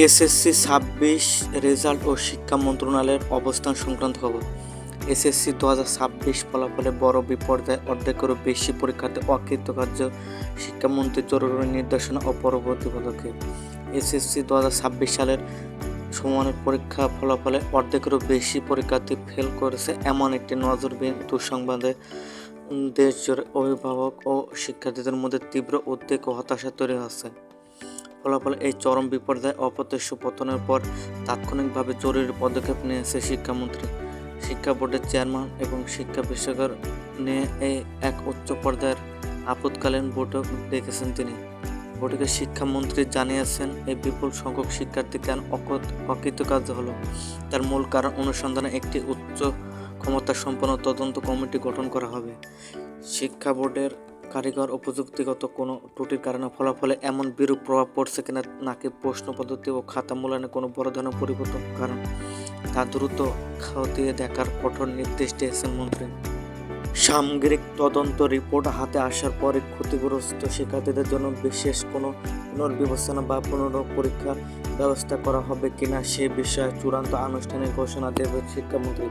SSC ২৬ result ও শিক্ষা মন্ত্রণালয়ের অবস্থান সংক্রান্ত খবর। এসএসসি ২০২৬ ফলাফলে বড় বিপর্যয়, অর্ধেকেরও বেশি পরীক্ষার্থী অকৃতকার্য, শিক্ষামন্ত্রীর জরুরি নির্দেশনা ও পরবর্তী পদক্ষেপ। এসএসসি ২০২৬ সালের সমমানের পরীক্ষা ফলাফলে অর্ধেকেরও বেশি পরীক্ষার্থী ফেল করেছে, এমন একটি নজিরবিহীন দুঃসংবাদে দেশজুড়ে অভিভাবক ও শিক্ষার্থীদের মধ্যে তীব্র উদ্বেগ ও হতাশা তৈরি হচ্ছে। ফলাফলে এই চরম বিপর্যয় অপ্রত্যাশিত পতনের পর তাৎক্ষণিকভাবে জরুরি পদক্ষেপ নিয়েছে শিক্ষামন্ত্রী। শিক্ষা বোর্ডের চেয়ারম্যান এবং শিক্ষা বিশেষজ্ঞ নিয়ে এক উচ্চ পর্যায়ের আপৎকালীন বৈঠক ডেকেছেন তিনি। বৈঠকে শিক্ষামন্ত্রী জানিয়েছেন, এই বিপুল সংখ্যক শিক্ষার্থী কেন অকৃতকার্য হলো তার মূল কারণ অনুসন্ধানে একটি উচ্চ ক্ষমতা সম্পন্ন তদন্ত কমিটি গঠন করা হবে। শিক্ষা বোর্ডের কারিগর ও প্রযুক্তিগত কোনো ত্রুটির কারণে ফলাফলে এমন বিরূপ প্রভাব পড়ছে কিনা, নাকি প্রশ্ন পদ্ধতি ও খাতা মূল্যায়নে কোনো বড় ধরনের পরিবর্তন কারণ, তা দ্রুত খতিয়ে দেখার কঠোর নির্দেশ দিয়েছেন মন্ত্রী। সামগ্রিক তদন্ত রিপোর্ট হাতে আসার পরে ক্ষতিগ্রস্ত শিক্ষার্থীদের জন্য বিশেষ কোনো পুনর্বিবেচনা বা পুনর্পরীক্ষার ব্যবস্থা করা হবে কিনা সে বিষয়ে চূড়ান্ত আনুষ্ঠানিক ঘোষণা দেবে শিক্ষামন্ত্রী।